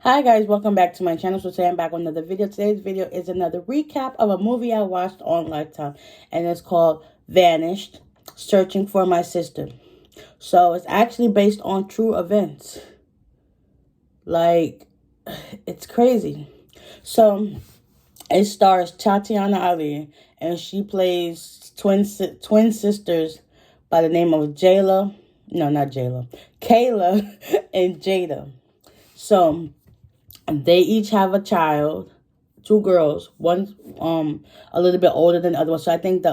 Hi guys, welcome back to my channel. So today I'm back with another video. Today's video is another recap of a movie I watched on Lifetime, and it's called Vanished, Searching for My Sister. So it's actually based on true events. Like, it's crazy. So it stars Tatiana Ali, and she plays twin sisters by the name of Jayla. No, not Jayla. Kayla and Jada. So they each have a child, two girls, one a little bit older than the other one. So I think the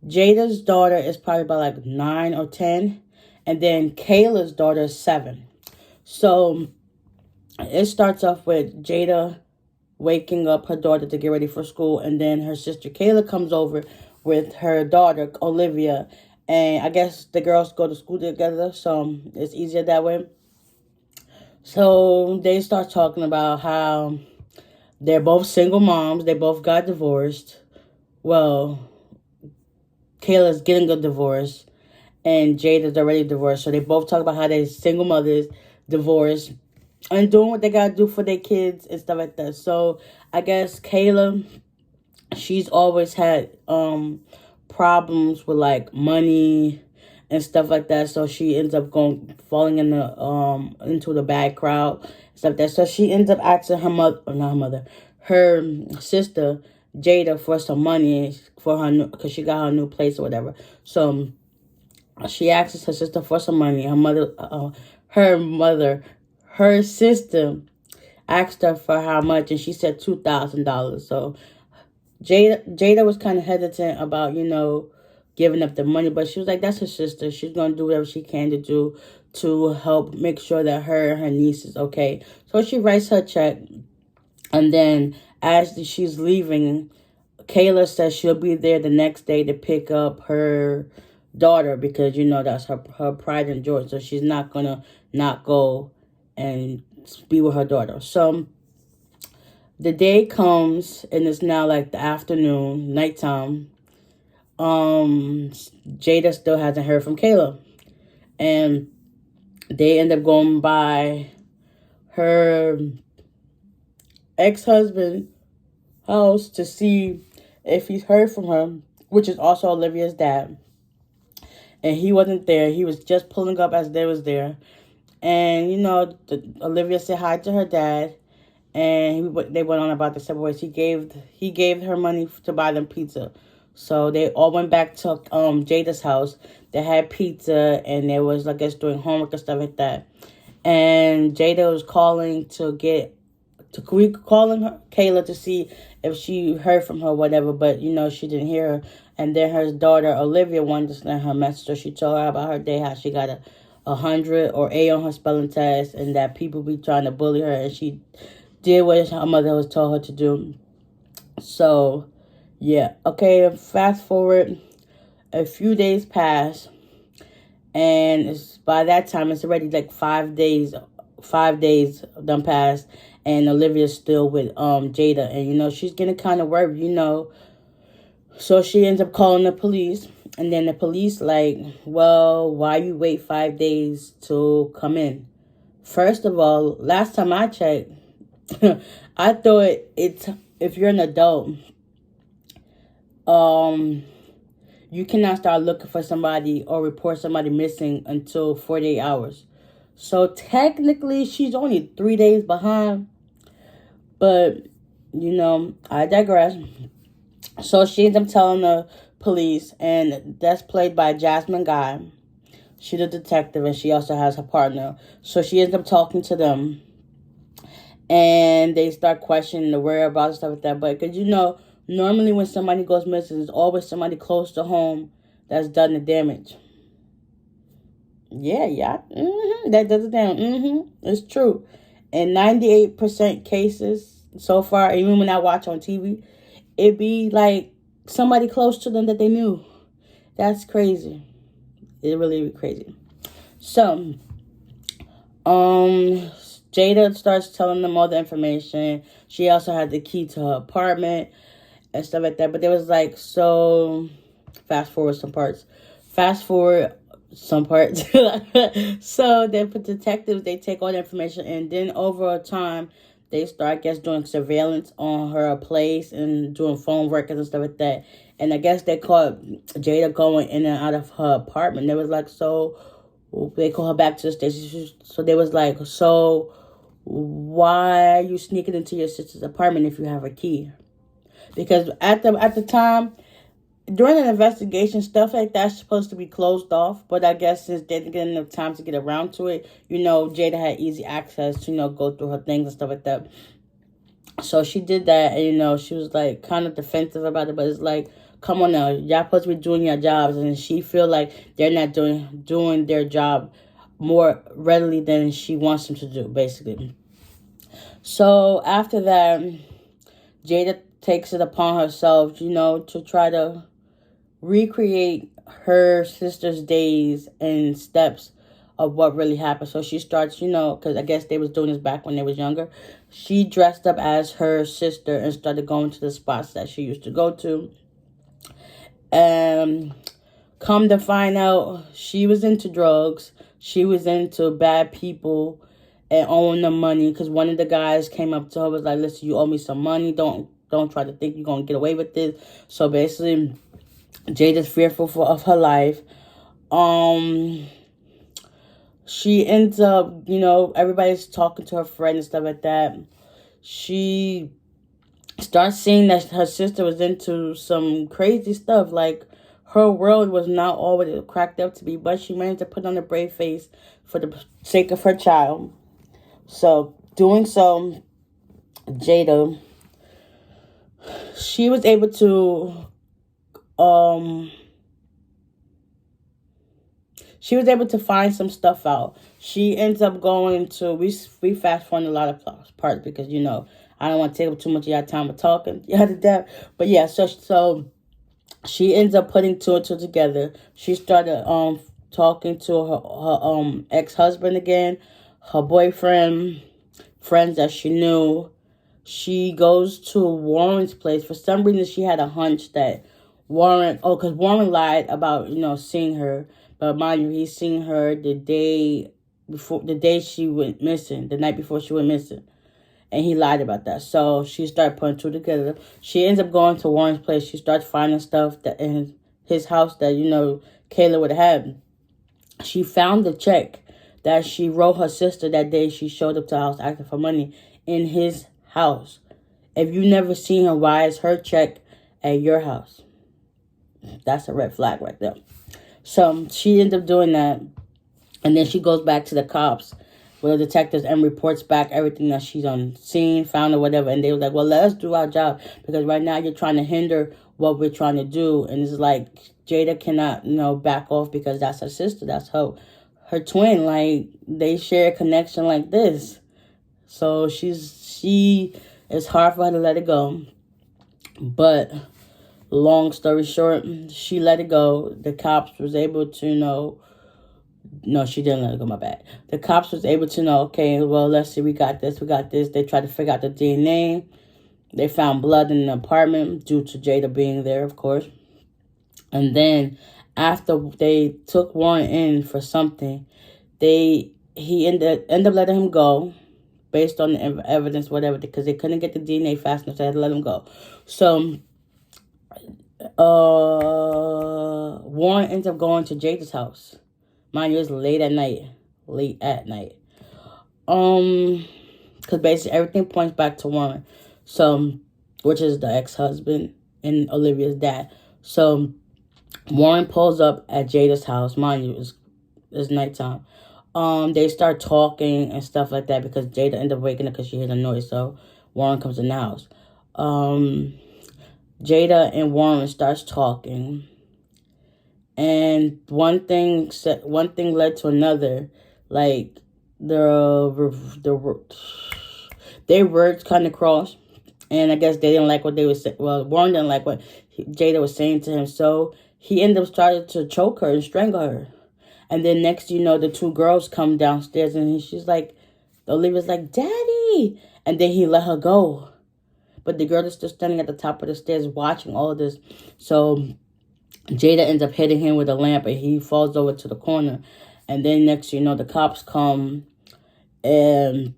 Jada's daughter is probably about like 9 or 10, and then Kayla's daughter is 7. So it starts off with Jada waking up her daughter to get ready for school, and then her sister Kayla comes over with her daughter Olivia, and I guess the girls go to school together, so it's easier that way. So they start talking about how they're both single moms. They both got divorced. Well, Kayla's getting a divorce, and Jada's already divorced. So they both talk about how they're single mothers, divorced, and doing what they gotta do for their kids and stuff like that. So I guess Kayla, she's always had problems with like money and stuff like that. So she ends up falling in the into the bad crowd and stuff like that. So she ends up asking her mother, or not her mother, her sister Jada for some money for her because she got her new place or whatever. So she asks her sister for some money. Her sister asked her for how much, and she said $2,000. So Jada was kind of hesitant about, giving up the money, but she was like, that's her sister. She's going to do whatever she can to do to help make sure that her and her niece is okay. So she writes her check, and then as she's leaving, Kayla says she'll be there the next day to pick up her daughter because, that's her pride and joy. So she's not going to not go and be with her daughter. So the day comes, and it's now like the afternoon, nighttime. Jada still hasn't heard from Kayla, and they end up going by her ex-husband's house to see if he's heard from her, which is also Olivia's dad. And he wasn't there. He was just pulling up as they was there. And, Olivia said hi to her dad, and they went on about the separate ways. He gave her money to buy them pizza. So they all went back to Jada's house. They had pizza, and they was, I guess, doing homework and stuff like that. And Jada was calling calling her Kayla to see if she heard from her, whatever. But she didn't hear her. And then her daughter Olivia wanted to send her a message. So she told her about her day, how she got a 100 or A on her spelling test, and that people be trying to bully her, and she did what her mother was told her to do. So yeah, okay, fast forward, a few days pass, and by that time it's already like 5 days done passed, and Olivia's still with Jada, and she's getting kind of worried, so she ends up calling the police, and then the police like, well, why you wait 5 days to come in? First of all, last time I checked, I thought if you're an adult, you cannot start looking for somebody or report somebody missing until 48 hours. So technically, she's only 3 days behind. But, I digress. So she ends up telling the police, and that's played by Jasmine Guy. She's a detective, and she also has her partner. So she ends up talking to them, and they start questioning the whereabouts and stuff like that. But because, normally when somebody goes missing, there's always somebody close to home that's done the damage. Yeah. That does the damage. It's true. In 98% cases so far, even when I watch on TV, it be like somebody close to them that they knew. That's crazy. It really be crazy. So, Jada starts telling them all the information. She also had the key to her apartment and stuff like that. But there was like, so fast forward some parts. Fast forward, some parts. So then for detectives, they take all the information, and then over time, they start, I guess, doing surveillance on her place and doing phone records and stuff like that. And I guess they caught Jada going in and out of her apartment. They was like, so they call her back to the station. So they was like, so why are you sneaking into your sister's apartment if you have a key? Because at the time, during an investigation, stuff like that's supposed to be closed off. But I guess since they didn't get enough time to get around to it, Jada had easy access to, go through her things and stuff like that. So she did that, and, she was, like, kind of defensive about it. But it's like, come on now, y'all supposed to be doing your jobs. And she feel like they're not doing their job more readily than she wants them to do, basically. So after that, Jada takes it upon herself, to try to recreate her sister's days and steps of what really happened. So she starts, because I guess they was doing this back when they was younger. She dressed up as her sister and started going to the spots that she used to go to. Come to find out, she was into drugs. She was into bad people and owing them money, because one of the guys came up to her, was like, listen, you owe me some money. Don't try to think you're going to get away with this. So basically, Jada's fearful of her life. She ends up, everybody's talking to her friend and stuff like that. She starts seeing that her sister was into some crazy stuff. Like, her world was not all what it cracked up to be, but she managed to put on a brave face for the sake of her child. So, doing so, Jada, she was able to find some stuff out. She ends up going to, we fast forward a lot of parts because, I don't want to take up too much of your time with talking. But yeah, so she ends up putting two and two together. She started talking to her ex-husband again, her boyfriend, friends that she knew. She goes to Warren's place. For some reason, she had a hunch that because Warren lied about, seeing her. But mind you, he seen her the day she went missing, the night before she went missing. And he lied about that. So she started putting two together. She ends up going to Warren's place. She starts finding stuff that in his house that, Kayla would have had. She found the check that she wrote her sister that day she showed up to the house asking for money in his house. If you never seen her, why is her check at your house? That's a red flag right there. So she ends up doing that. And then she goes back to the cops with the detectives and reports back everything that she's on scene, found or whatever. And they were like, well, let us do our job, because right now you're trying to hinder what we're trying to do. And it's like, Jada cannot, back off, because that's her sister. That's her twin. Like, they share a connection like this. So it's hard for her to let it go. But long story short, she let it go. The cops was able to no, she didn't let it go, my bad. The cops was able to know, okay, well, let's see, we got this. They tried to figure out the DNA. They found blood in the apartment due to Jada being there, of course. And then after they took Warren in for something, he ended up letting him go based on the evidence, whatever, because they couldn't get the DNA fast enough, so they had to let him go. So Warren ends up going to Jada's house. Mind you, it's late at night. Because basically everything points back to Warren. So, which is the ex-husband and Olivia's dad. So, Warren pulls up at Jada's house. Mind you, it's nighttime. They start talking and stuff like that, because Jada ended up waking up because she heard a noise. So, Warren comes in the house. Jada and Warren starts talking. And one thing led to another. Like, their words kind of crossed. And I guess they didn't like what they were saying. Well, Warren didn't like what Jada was saying to him. So he ended up starting to choke her and strangle her. And then next, the two girls come downstairs, and she's like, Olivia's like, Daddy. And then he let her go. But the girl is still standing at the top of the stairs watching all of this. So Jada ends up hitting him with a lamp and he falls over to the corner. And then next you know, the cops come and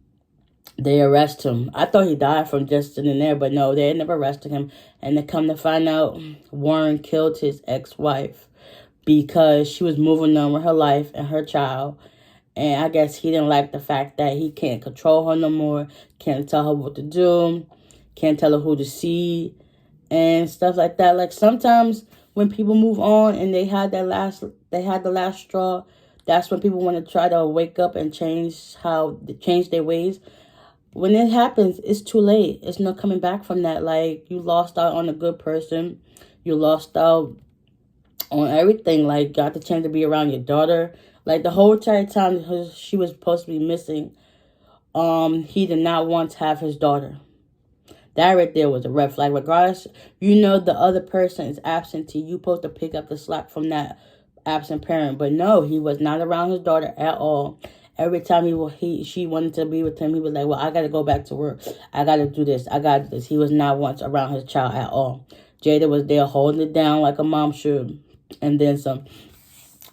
they arrest him. I thought he died from just sitting there, but no, they never arrested him. And they come to find out Warren killed his ex-wife because she was moving on with her life and her child. And I guess he didn't like the fact that he can't control her no more, can't tell her what to do, can't tell her who to see, and stuff like that. Like sometimes when people move on and they had the last straw, that's when people want to try to wake up and change their ways. When it happens, it's too late. It's no coming back from that. Like, you lost out on a good person. You lost out on everything. Like, got the chance to be around your daughter. Like, the whole entire time she was supposed to be missing, he did not want to have his daughter. That right there was a red flag. Regardless, you know the other person is absentee. You supposed to pick up the slack from that absent parent. But no, he was not around his daughter at all. Every time she wanted to be with him, he was like, well, I got to go back to work. I got to do this. I got to do this. He was not once around his child at all. Jada was there holding it down like a mom should. And then some.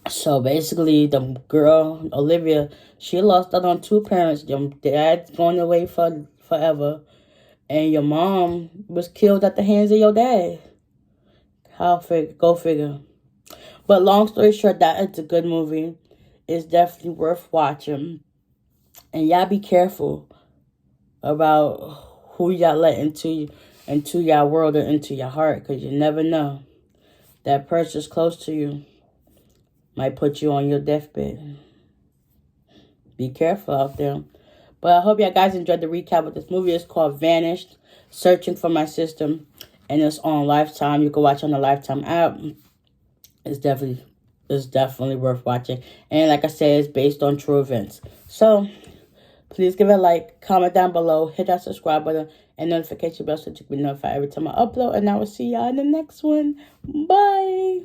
So basically, the girl, Olivia, she lost out on two parents. Your dad's going away forever. And your mom was killed at the hands of your dad. Go figure. But long story short, that it's a good movie. It's definitely worth watching. And y'all be careful about who y'all let into y'all world or into your heart. Because you never know. That person's close to you might put you on your deathbed. Be careful out there. But I hope y'all guys enjoyed the recap of this movie. It's called Vanished, Searching for My Sister. And it's on Lifetime. You can watch on the Lifetime app. It's definitely worth watching. And like I said, it's based on true events. So, please give it a like, comment down below, hit that subscribe button, and notification bell so you can be notified every time I upload. And I will see y'all in the next one. Bye.